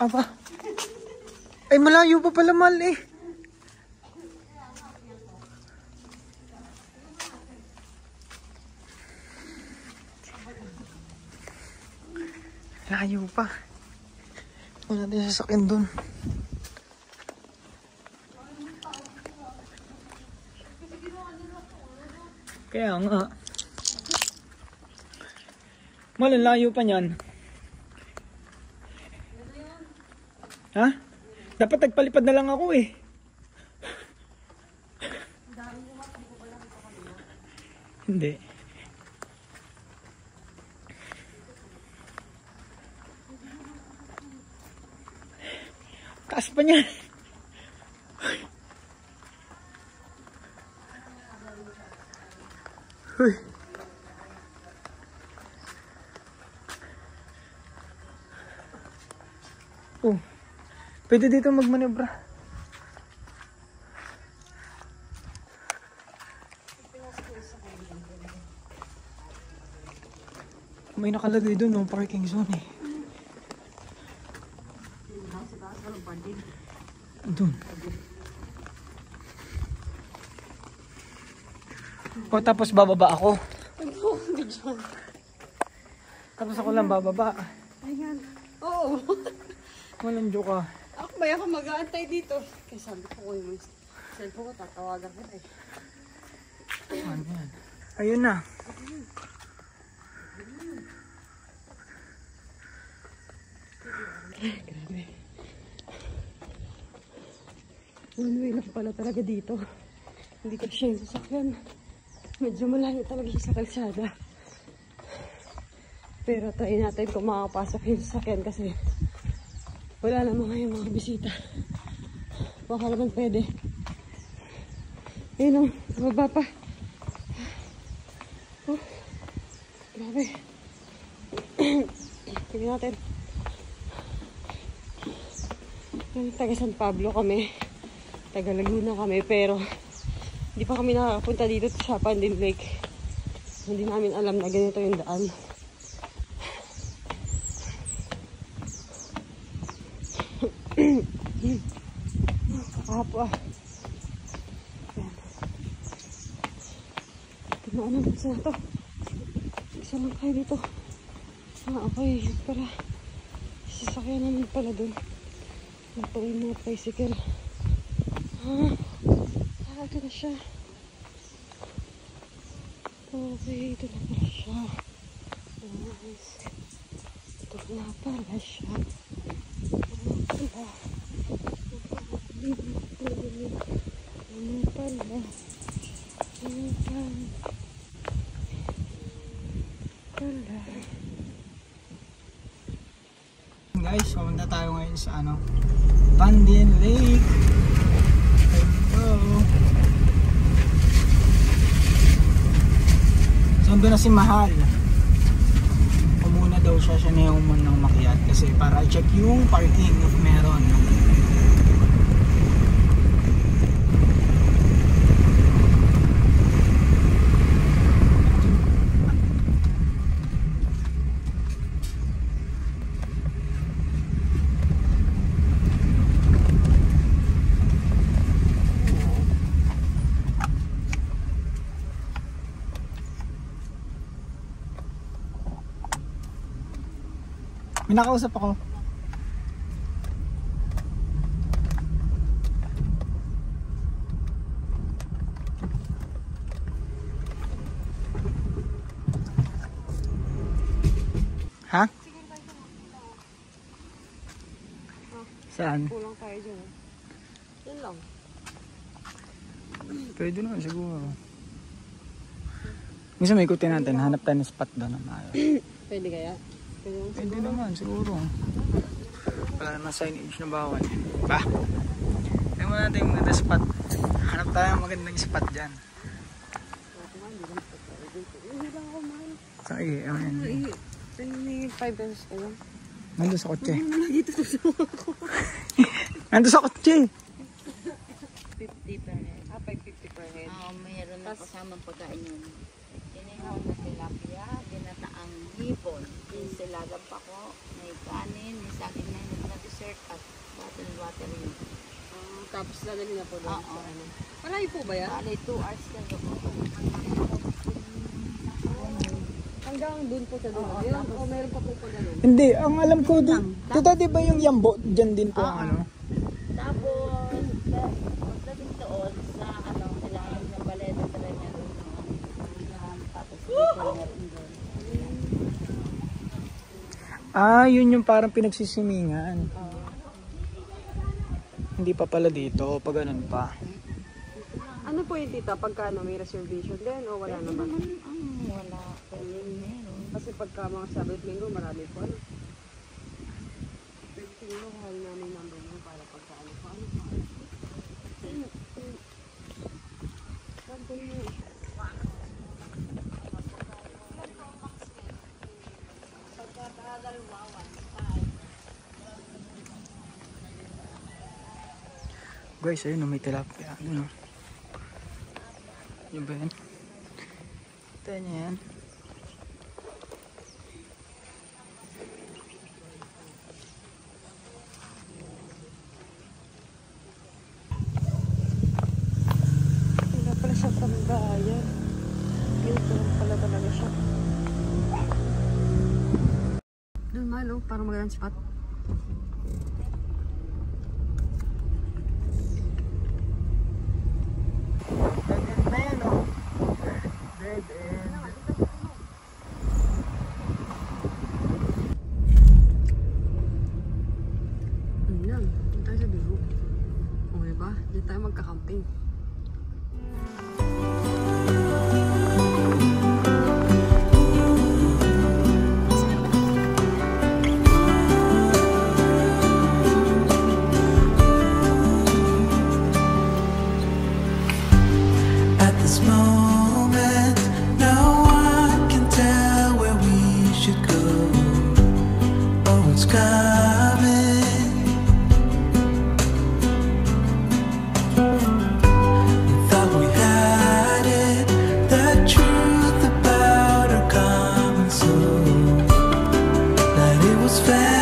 Aba. Ay, malayo pa pala, Mal eh. Layo pa. Wala natin sasakyan dun. Kaya nga. Mal, layo pa niyan. Ha? Dapat nagpalipad na lang ako eh. Hindi. Taas pa niya. Uy. Oh. Pwede dito magmanebra. May nakalagay doon, no? Parking zone eh. Doon. O tapos bababa ako. Tapos ako lang bababa. Ayan. Oo. Walang joke ka. Ako ba ako mag-aantay dito? Kaya sabi ko yung cellphone ko, tatawagan ko eh. Ano yan? Ayun na. Grabe. One way lang pala talaga dito. Hindi ko siya yung sasakyan. Medyo malayo talaga siya sa kalsada. Pero try natin kung makakapasok yung sasakyan kasi wala naman ngayon mga bisita. Baka naman pwede. Ayun o, baba pa. Oh, grabe. Tingnan natin. Taga San Pablo kami. Taga Laguna kami. Pero hindi pa kami nakakapunta dito sa Pandin Lake. Hindi namin alam na ganito yung daan. Kakapo ah. Tignan naman sa ito. Isa lang kayo dito. Ah, okay. Para sasakyan naman pala dun. Ito yung mga bicycle. Ah, ito na siya. Okay, ito na pala siya. Nice. Ito na pala siya. Guys, pumunta tayo ngayon sa Pandin Lake. Hello. So doon na si Mahal. Umuna daw siya na yung munang makiat kasi para check yung parking if meron. May nakausap ako. Ha? Saan? Kulang tayo dyan. Yan lang. Pwede naman siguro. Minsan may ikutin natin. Hanap tayo ng spot doon na maayos. Pwede kaya? Kaya Pwede naman, siguro. Wala naman signage na bawal. Ba? Tignan mo natin yung maganda spot. Hanap tayo ng magandang spot dyan. Hindi lang ako mahal. Sige, ayan. May 5 pesos kayo. Nandun sa kotse. Lagi tutusuwa ko. Nandun sa kotse. 50 per head. 550 per head. Mayroon na kasamang pagkain yun. Inihon na tilapia, ginataang hipon, insilagang pako, may kanin, may saging na dessert at bottled water yun. Tapos lalagyan na po doon Oo. sa ano. Malayo po ba yan? Bale, 2 hours na yun. Hanggang doon po sa doon. O meron pa po pa ganun. Hindi, ang alam ko doon. Totoo di ba yung Yambo? Dyan din po ang ano? Tapos, pagdating doon sa ilalim ng baleta talaga niya doon. Tapos, dito meron doon. Yun yung parang pinagsisimingan. Hindi pa pala dito, pag ganun pa. Ano po yung tita? Pagka may reservation din o wala naman? Wala. Meron. Kasi pagka mga Sabbath Linggo, marami po ano. Siguro mahal namin number mo para pagka ano pa. Saan po yun? Guys, ayun, may tilapia. Ano? Yun ba yan? Ito niya yan. Wala pala sa Tambayan. Dito lang pala talaga siya. Doon malo, parang magandang spot. Dead end na yan, oh. Dead end. Ayun lang, doon tayo sa biro. Okay ba? Doon tayo magka-camping. At this moment, no one can tell where we should go or what's coming. We thought we had it, the truth about our common soul, that it was fair.